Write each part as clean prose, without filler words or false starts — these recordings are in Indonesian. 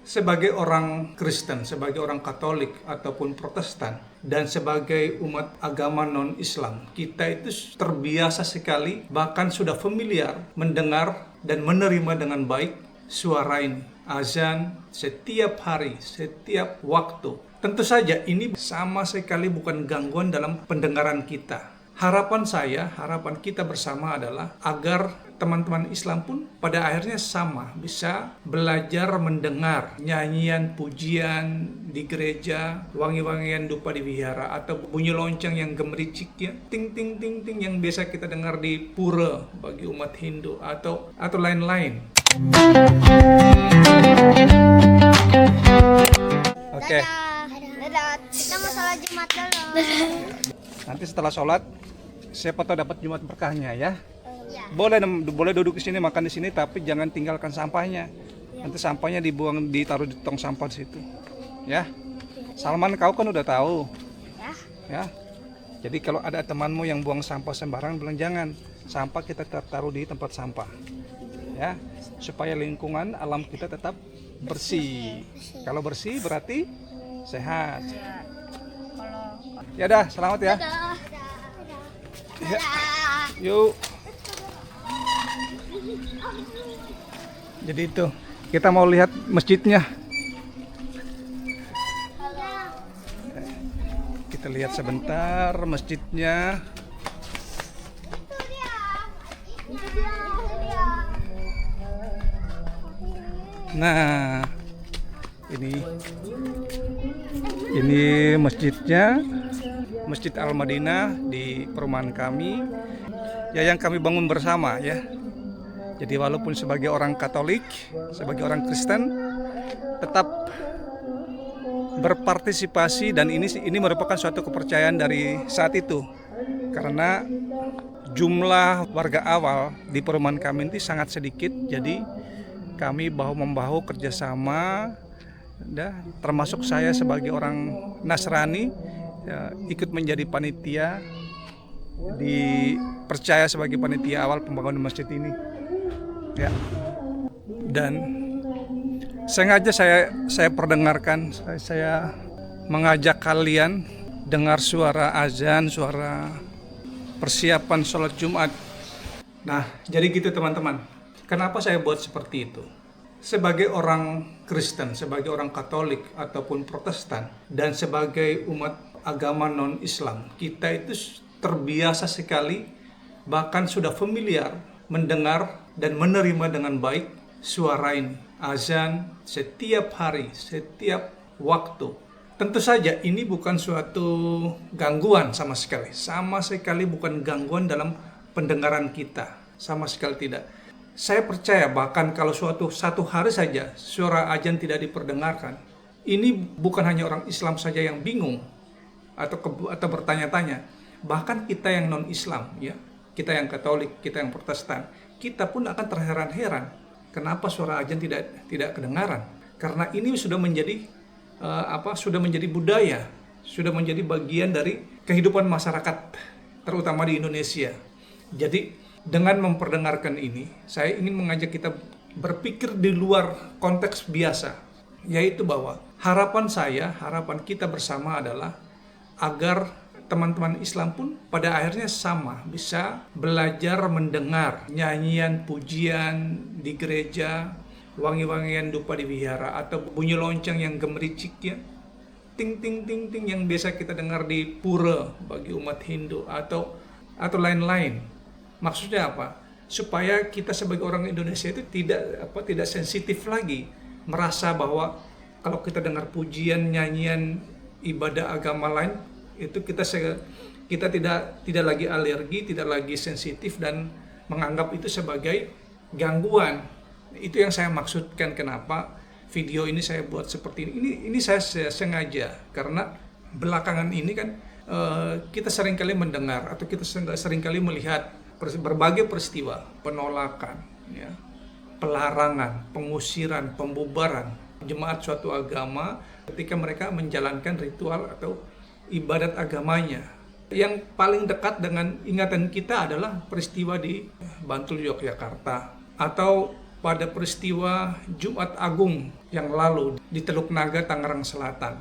Sebagai orang Kristen, sebagai orang Katolik ataupun Protestan, dan sebagai umat agama non-Islam, kita itu terbiasa sekali, bahkan sudah familiar mendengar dan menerima dengan baik suara ini, azan setiap hari, setiap waktu. Tentu saja ini sama sekali bukan gangguan dalam pendengaran kita. Harapan saya, harapan kita bersama adalah agar teman-teman Islam pun pada akhirnya sama, bisa belajar mendengar nyanyian pujian di gereja, wangi-wangian dupa di wihara, atau bunyi lonceng yang gemericik ya, ting ting ting ting yang biasa kita dengar di pura bagi umat Hindu atau lain-lain. Oke. Dadah. Kita mau sholat Jumat dulu. Nanti setelah sholat, siapa tahu dapat Jumat berkahnya ya. Ya. Boleh duduk di sini, makan di sini, tapi jangan tinggalkan sampahnya. Nanti sampahnya dibuang, ditaruh di tong sampah di situ. Ya. Salman, kau kan udah tahu. Ya. Ya. Jadi kalau ada temanmu yang buang sampah sembarangan, bilang jangan. Sampah kita taruh di tempat sampah. Ya. Supaya lingkungan alam kita tetap bersih. Kalau bersih berarti sehat. Ya dah, selamat ya. Dadah. Ya. Dadah. Yuk. Jadi itu, kita mau lihat masjidnya. Kita lihat sebentar masjidnya. Nah, ini masjidnya, Masjid Al-Madinah di perumahan kami, ya, yang kami bangun bersama ya. Jadi walaupun sebagai orang Katolik, sebagai orang Kristen, tetap berpartisipasi, dan ini merupakan suatu kepercayaan dari saat itu. Karena jumlah warga awal di perumahan kami ini sangat sedikit, jadi kami bahu-membahu kerjasama, termasuk saya sebagai orang Nasrani ya, ikut menjadi panitia, dipercaya sebagai panitia awal pembangunan masjid ini. Ya. Dan sengaja saya perdengarkan, saya mengajak kalian dengar suara azan, suara persiapan sholat Jumat. Nah, jadi gitu teman-teman. Kenapa saya buat seperti itu? Sebagai orang Kristen, sebagai orang Katolik ataupun Protestan, dan sebagai umat agama non-Islam, kita itu terbiasa sekali, bahkan sudah familiar mendengar dan menerima dengan baik suara ini, azan setiap hari, setiap waktu. Tentu saja ini bukan suatu gangguan sama sekali bukan gangguan dalam pendengaran kita, sama sekali tidak. Saya percaya bahkan kalau satu hari saja suara azan tidak diperdengarkan, ini bukan hanya orang Islam saja yang bingung atau bertanya-tanya, bahkan kita yang non-Islam ya, kita yang Katolik, kita yang Protestan, kita pun akan terheran-heran kenapa suara azan tidak kedengaran. Karena ini sudah menjadi budaya, sudah menjadi bagian dari kehidupan masyarakat, terutama di Indonesia. Jadi dengan memperdengarkan ini, saya ingin mengajak kita berpikir di luar konteks biasa, yaitu bahwa harapan kita bersama adalah agar teman-teman Islam pun pada akhirnya sama, bisa belajar mendengar nyanyian pujian di gereja, wangi-wangian dupa di wihara, atau bunyi lonceng yang gemericik ya, ting ting ting ting yang biasa kita dengar di pura bagi umat Hindu atau lain-lain. Maksudnya apa? Supaya kita sebagai orang Indonesia itu tidak sensitif lagi, merasa bahwa kalau kita dengar pujian, nyanyian, ibadah agama lain, itu kita tidak lagi alergi, tidak lagi sensitif dan menganggap itu sebagai gangguan. Itu yang saya maksudkan kenapa video ini saya buat seperti ini. Ini saya sengaja karena belakangan ini kan kita seringkali mendengar atau kita seringkali melihat berbagai peristiwa penolakan, ya, pelarangan, pengusiran, pembubaran jemaat suatu agama ketika mereka menjalankan ritual atau ibadat agamanya. Yang paling dekat dengan ingatan kita adalah peristiwa di Bantul, Yogyakarta, atau pada peristiwa Jumat Agung yang lalu di Teluk Naga, Tangerang Selatan.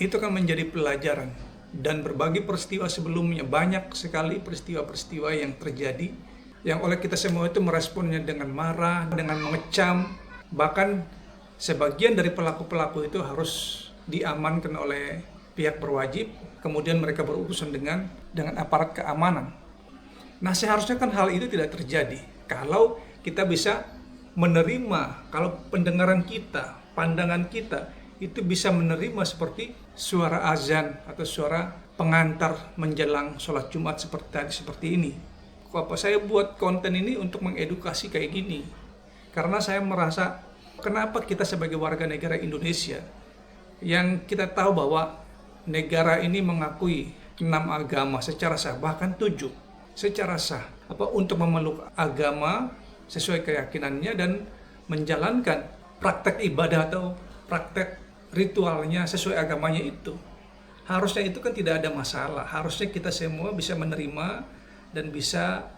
Itu kan menjadi pelajaran. Dan berbagai peristiwa sebelumnya, banyak sekali peristiwa-peristiwa yang terjadi yang oleh kita semua itu meresponnya dengan marah, dengan mengecam. Bahkan sebagian dari pelaku-pelaku itu harus diamankan oleh pihak berwajib, kemudian mereka berurusan dengan aparat keamanan. Nah, seharusnya kan hal itu tidak terjadi kalau kita bisa menerima, kalau pendengaran kita, pandangan kita itu bisa menerima seperti suara azan atau suara pengantar menjelang sholat Jumat seperti ini. Apa saya buat konten ini untuk mengedukasi kayak gini? Karena saya merasa kenapa kita sebagai warga negara Indonesia yang kita tahu bahwa negara ini mengakui 6 agama secara sah, bahkan 7 secara sah, untuk memeluk agama sesuai keyakinannya dan menjalankan praktek ibadah atau praktek ritualnya sesuai agamanya itu. Harusnya itu kan tidak ada masalah. Harusnya kita semua bisa menerima dan bisa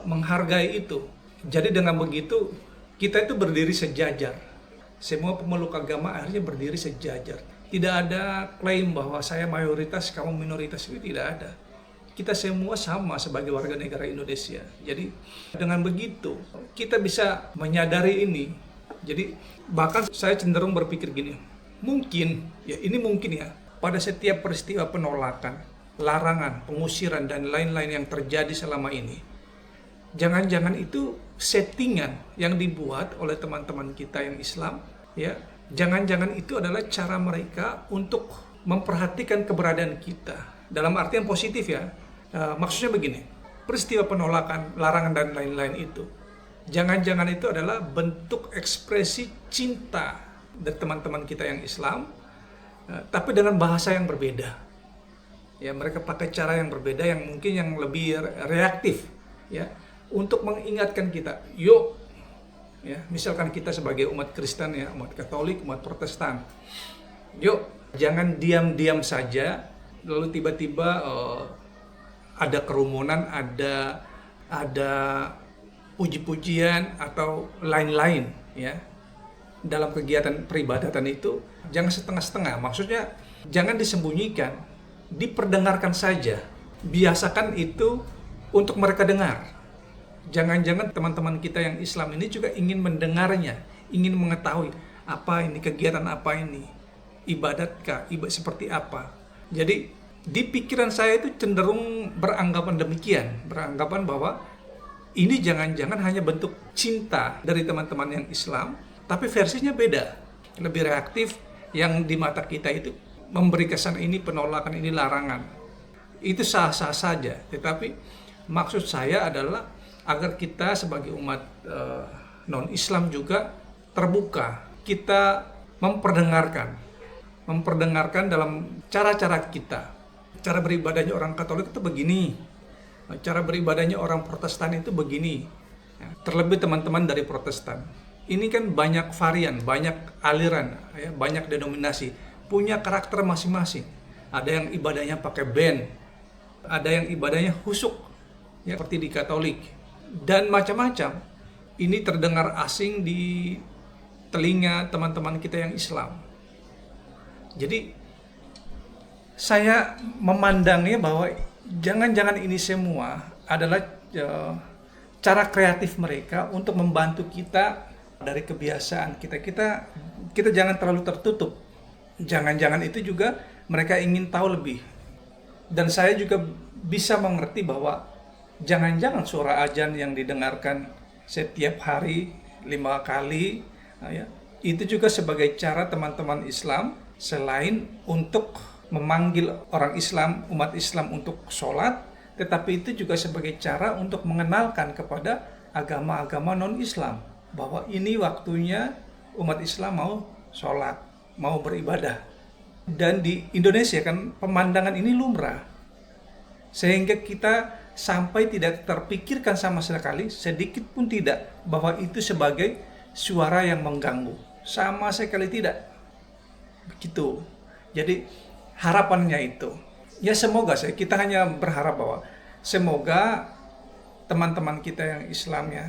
menghargai itu. Jadi dengan begitu kita itu berdiri sejajar. Semua pemeluk agama akhirnya berdiri sejajar. Tidak ada klaim bahwa saya mayoritas, kamu minoritas, itu tidak ada. Kita semua sama sebagai warga negara Indonesia. Jadi dengan begitu kita bisa menyadari ini. Jadi bahkan saya cenderung berpikir gini, mungkin ya pada setiap peristiwa penolakan, larangan, pengusiran dan lain-lain yang terjadi selama ini, jangan-jangan itu settingan yang dibuat oleh teman-teman kita yang Islam, ya. Jangan-jangan itu adalah cara mereka untuk memperhatikan keberadaan kita dalam artian positif ya. Maksudnya begini, peristiwa penolakan, larangan dan lain-lain itu, jangan-jangan itu adalah bentuk ekspresi cinta dari teman-teman kita yang Islam, tapi dengan bahasa yang berbeda. Ya, mereka pakai cara yang berbeda yang mungkin yang lebih reaktif, ya, untuk mengingatkan kita, yuk, ya, misalkan kita sebagai umat Kristen ya, umat Katolik, umat Protestan, yuk, jangan diam-diam saja, lalu tiba-tiba ada kerumunan, ada puji-pujian atau lain-lain ya dalam kegiatan peribadatan itu. Jangan setengah-setengah, maksudnya jangan disembunyikan, diperdengarkan saja, biasakan itu untuk mereka dengar. Jangan-jangan teman-teman kita yang Islam ini juga ingin mendengarnya, ingin mengetahui apa ini, kegiatan apa ini, ibadatkah, seperti apa. Jadi di pikiran saya itu cenderung beranggapan demikian, beranggapan bahwa ini jangan-jangan hanya bentuk cinta dari teman-teman yang Islam, tapi versinya beda, lebih reaktif, yang di mata kita itu memberi kesan ini penolakan, ini larangan. Itu sah-sah saja, tetapi maksud saya adalah agar kita sebagai umat non-Islam juga terbuka, kita memperdengarkan dalam cara-cara kita. Cara beribadahnya orang Katolik itu begini, cara beribadahnya orang Protestan itu begini. Terlebih teman-teman dari Protestan, ini kan banyak varian, banyak aliran, ya, banyak denominasi, punya karakter masing-masing. Ada yang ibadahnya pakai band, ada yang ibadahnya husuk, ya, seperti di Katolik, dan macam-macam. Ini terdengar asing di telinga teman-teman kita yang Islam. Jadi saya memandangnya bahwa jangan-jangan ini semua adalah cara kreatif mereka untuk membantu kita dari kebiasaan kita. Kita jangan terlalu tertutup. Jangan-jangan itu juga mereka ingin tahu lebih. Dan saya juga bisa mengerti bahwa jangan-jangan suara azan yang didengarkan setiap hari 5 kali, ya, itu juga sebagai cara teman-teman Islam selain untuk memanggil orang Islam, umat Islam untuk sholat, tetapi itu juga sebagai cara untuk mengenalkan kepada agama-agama non-Islam bahwa ini waktunya umat Islam mau sholat, mau beribadah. Dan di Indonesia kan pemandangan ini lumrah, sehingga kita sampai tidak terpikirkan sama sekali, sedikit pun tidak, bahwa itu sebagai suara yang mengganggu. Sama sekali tidak. Begitu. Jadi harapannya itu, ya semoga kita hanya berharap bahwa semoga teman-teman kita yang Islam ya,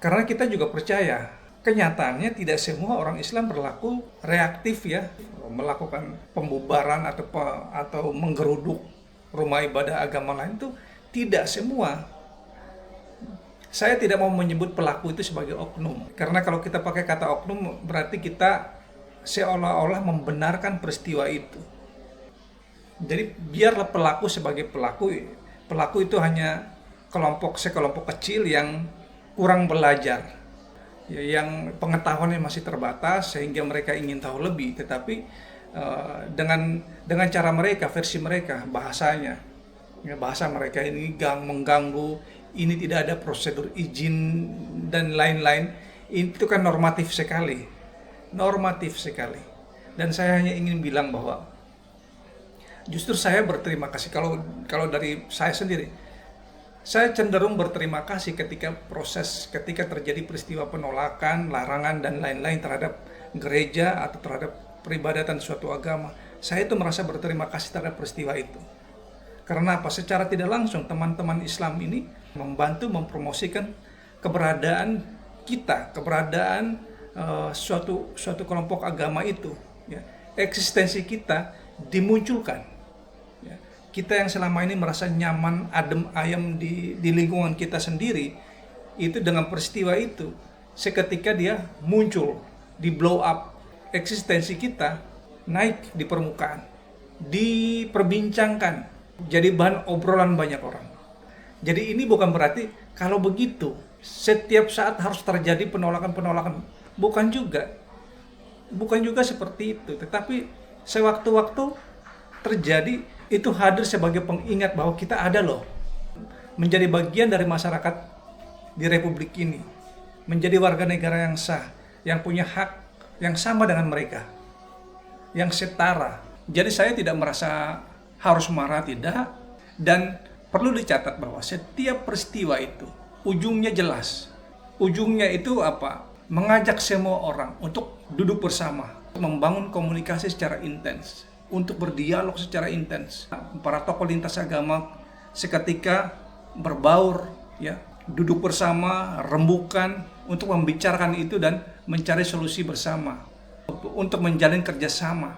Karena kita juga percaya, kenyataannya tidak semua orang Islam berlaku reaktif ya, melakukan pembubaran atau menggeruduk rumah ibadah agama lain itu tidak semua. Saya tidak mau menyebut pelaku itu sebagai oknum, karena kalau kita pakai kata oknum berarti kita seolah-olah membenarkan peristiwa itu. Jadi biarlah pelaku sebagai pelaku itu hanya sekelompok kecil yang kurang belajar, ya, yang pengetahuannya masih terbatas sehingga mereka ingin tahu lebih, tetapi dengan cara mereka, versi mereka, bahasanya, ya, bahasa mereka ini mengganggu, ini tidak ada prosedur izin dan lain-lain, itu kan normatif sekali, dan saya hanya ingin bilang bahwa justru saya berterima kasih kalau dari saya sendiri. Saya cenderung berterima kasih ketika terjadi peristiwa penolakan, larangan, dan lain-lain terhadap gereja atau terhadap peribadatan suatu agama. Saya itu merasa berterima kasih terhadap peristiwa itu. Karena apa? Secara tidak langsung teman-teman Islam ini membantu mempromosikan keberadaan kita, suatu kelompok agama itu. Ya. Eksistensi kita dimunculkan. Kita yang selama ini merasa nyaman, adem ayem di lingkungan kita sendiri, itu dengan peristiwa itu, seketika dia muncul, di blow up, eksistensi kita naik di permukaan, diperbincangkan, jadi bahan obrolan banyak orang. Jadi ini bukan berarti kalau begitu, setiap saat harus terjadi penolakan-penolakan. Bukan juga seperti itu, tetapi sewaktu-waktu terjadi, itu hadir sebagai pengingat bahwa kita ada loh, menjadi bagian dari masyarakat di Republik ini, menjadi warga negara yang sah, yang punya hak yang sama dengan mereka, yang setara. Jadi saya tidak merasa harus marah, tidak, dan perlu dicatat bahwa setiap peristiwa itu ujungnya jelas. Ujungnya itu apa? Mengajak semua orang untuk duduk bersama, membangun komunikasi secara intens, untuk berdialog secara intens. Para tokoh lintas agama seketika berbaur, ya, duduk bersama, rembukan untuk membicarakan itu dan mencari solusi bersama, untuk menjalin kerjasama.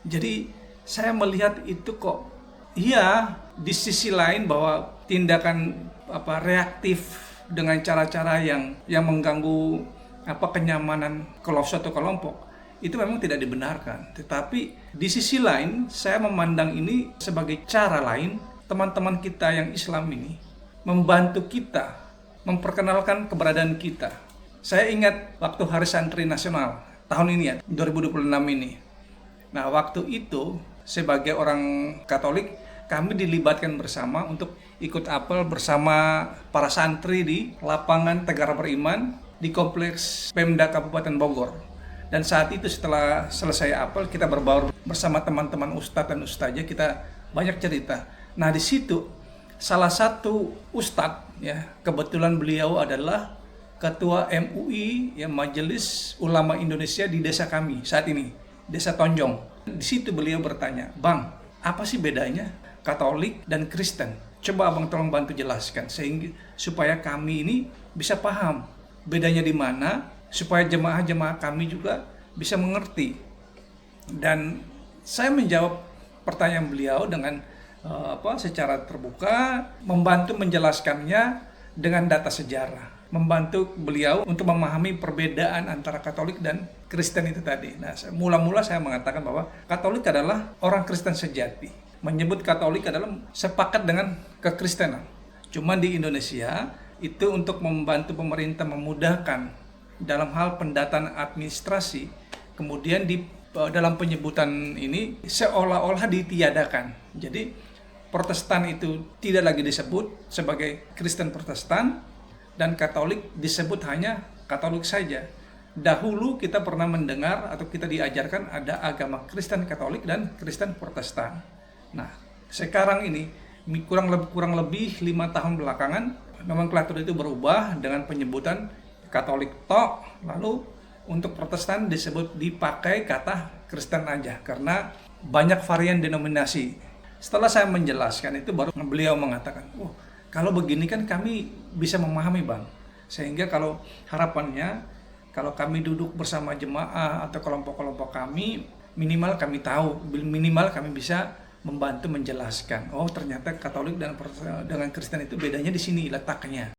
Jadi saya melihat itu kok, iya, di sisi lain bahwa tindakan reaktif dengan cara-cara yang mengganggu kenyamanan suatu kelompok, itu memang tidak dibenarkan. Tetapi di sisi lain, saya memandang ini sebagai cara lain teman-teman kita yang Islam ini membantu kita memperkenalkan keberadaan kita. Saya ingat waktu Hari Santri Nasional tahun ini ya, 2026 ini. Nah, waktu itu sebagai orang Katolik, kami dilibatkan bersama untuk ikut apel bersama para santri di lapangan Tegara Beriman di kompleks Pemda Kabupaten Bogor. Dan saat itu setelah selesai apel, kita berbaur bersama teman-teman ustadz dan ustazah, kita banyak cerita. Nah, di situ salah satu ustadz, ya, kebetulan beliau adalah ketua MUI, ya, Majelis Ulama Indonesia di desa kami saat ini, Desa Tonjong. Di situ beliau bertanya, "Bang, apa sih bedanya Katolik dan Kristen? Coba abang tolong bantu jelaskan supaya kami ini bisa paham bedanya di mana, supaya jemaah-jemaah kami juga bisa mengerti." Dan saya menjawab pertanyaan beliau dengan secara terbuka, membantu menjelaskannya dengan data sejarah, membantu beliau untuk memahami perbedaan antara Katolik dan Kristen itu tadi. Nah, mula-mula saya mengatakan bahwa Katolik adalah orang Kristen sejati. Menyebut Katolik adalah sepakat dengan kekristenan. Cuma di Indonesia itu untuk membantu pemerintah memudahkan dalam hal pendataan administrasi, kemudian dalam penyebutan ini seolah-olah ditiadakan. Jadi Protestan itu tidak lagi disebut sebagai Kristen Protestan, dan Katolik disebut hanya Katolik saja. Dahulu kita pernah mendengar atau kita diajarkan ada agama Kristen Katolik dan Kristen Protestan. Nah, sekarang ini kurang lebih 5 tahun belakangan nomenklatur itu berubah dengan penyebutan Katolik tok, lalu untuk Protestan dipakai kata Kristen aja karena banyak varian denominasi. Setelah saya menjelaskan itu, baru beliau mengatakan, "Oh, kalau begini kan kami bisa memahami, Bang. Sehingga kalau harapannya, kalau kami duduk bersama jemaah atau kelompok-kelompok kami, minimal kami tahu, minimal kami bisa membantu menjelaskan. Oh, ternyata Katolik dengan Kristen itu bedanya di sini letaknya.